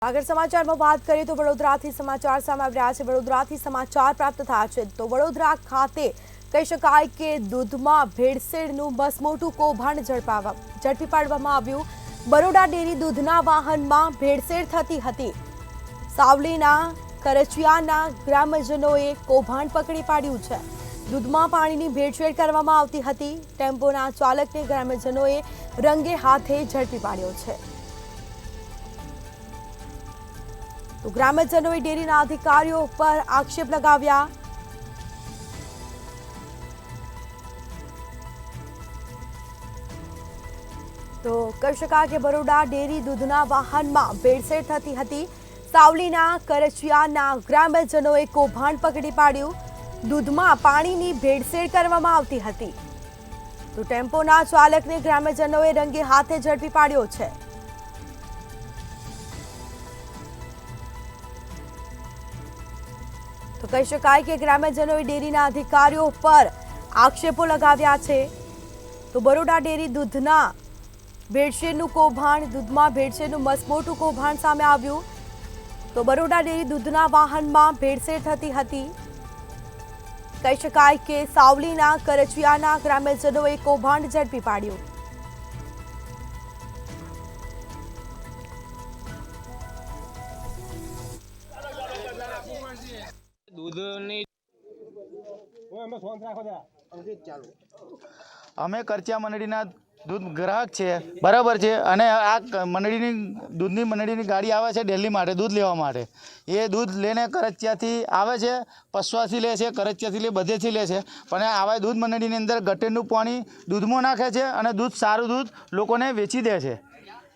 આગળ સમાચારમાં વાત કરીએ તો વડોદરાથી સમાચાર સામે આવી રહ્યા છે। વડોદરાથી સમાચાર પ્રાપ્ત થયા છે તો વડોદરા ખાતે કહી શકાય કે દૂધમાં ભેળસેળનું મસમોટું કૌભાંડ ઝડપી પાડવામાં આવ્યું। બરોડા ડેરી દૂધના વાહનમાં ભેળસેળ થતી હતી। સાવલીના કરચિયાના ગ્રામજનોએ કૌભાંડ પકડી પાડ્યું છે। દૂધમાં પાણીની ભેળસેળ કરવામાં આવતી હતી। ટેમ્પોના ચાલકને ગ્રામજનોએ રંગે હાથે ઝડપી પાડ્યો છે। तो ग्रामजनों डेरीना अधिकारियों पर आक्षेप लगाव्या। तो कही शकाय के बरोडा डेरी दूधना वाहन में भेड़सेड़ थती हती। सावलीना करचियाना ग्रामजनोए कौभांड पकड़ी पाड्યું। दूधमां पाणीनी भेड़सेड़ करवामां आवती हती। तो टेम्पोना चालकने ग्रामजनोए रंगे हाथे झड़पी पाड्यो छे। तो कही शकाय कि ग्रामजनोए डेरीना अधिकारीओ पर आक्षेपो लगाव्या छे। तो बरोडा डेरी दूधना भेड़सेळनुं कौभांड दूधमां भेड़सेळनुं मसमोटुं कौभांड सामे आव्युं। तो बरोडा डेरी दूधना वाहनमां भेड़सेळ थती हती। कही शकाय कि सावलीना करचियाना ग्रामजनोए कौभांड झड़पी पाड्युं। અમે કરચિયા મંડળીના दूध ग्राहक है बराबर है। अने आ मंडळीनी दूधनी मंडळीनी गाड़ी आवे छे दिल्ही माटे दूध लेवा माटे। ये दूध लेने करचियाथी आवे छे, पशुआथी ले छे, करचियाथी ले बधेथी ले छे। पण आवा दूध मंडळीनी अंदर गटेरनुं पाणी दूधमां नाखे छे अने दूध सारूं दूध लोकोने वेची दे छे।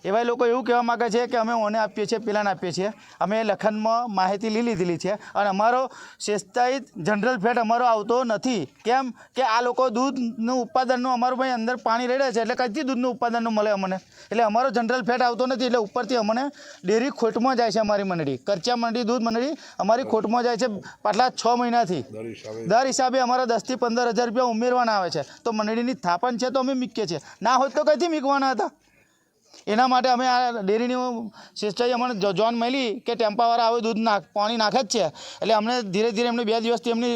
एवा लोको एवुं कहेवा मागे छे कि अमे ओने आपीए छीए, पेलाने आपीए छीए। अमे लखनमा माहिती लीधेली छे अने अमारो शेषतायित जनरल फेट अमारो आवतो नथी। केम के आ लोको दूधनुं उत्पादननुं अमारुं भाई अंदर पाणी रेड़े छे एटले कईथी दूधनुं उत्पादननुं मळे अमने, एटले अमारो जनरल फेट आवतो नथी। एटले उपरथी अमने डेरी खोटमां जाय छे। अमारी मंडળી करचिया मंडળી दूध मंडળી अमारी खोटमां जाय छे पाछला 6 महीनाथी। दर हिसाबे अमारा 10 થી 15,000 रुपया उमेरवाना आवे छे। तो मंडળીની थापण छे तो अमे मीकीए छीए, ना होय तो कईथी मीकवाना हता। एना माटे अमे आ डेरीनी सिस्टम अमने जोन मळी के टेम्पावाळा आवे दूध पाणी नाखे ज छे। एटले अमने धीरे धीरे एमने 2 દિવસथी एमनी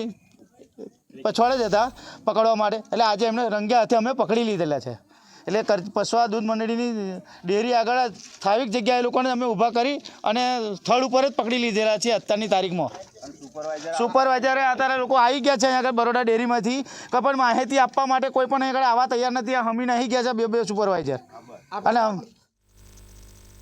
पछवाड़े ज हता पकड़वा माटे। एटले आजे एमने रंगे हाथे अमे पकड़ी लीधेला छे। एटले पशुआ दूध मंडળીની डेरी आगळ स्थायिक जग्याए लोकोने अमे ऊभा करी अने स्थळ उपर ज पकड़ी लीधेला छे। अत्यारनी तारीखमां सुपरवाइजरे अत्यारे लोको आई गया छे अहींया बरोडा डेरीमांथी पण माहिती आपवा माटे कोई पण अहींया आवा तैयार नथी। हमी नहीं गया छे 2 सुपरवाइजर अने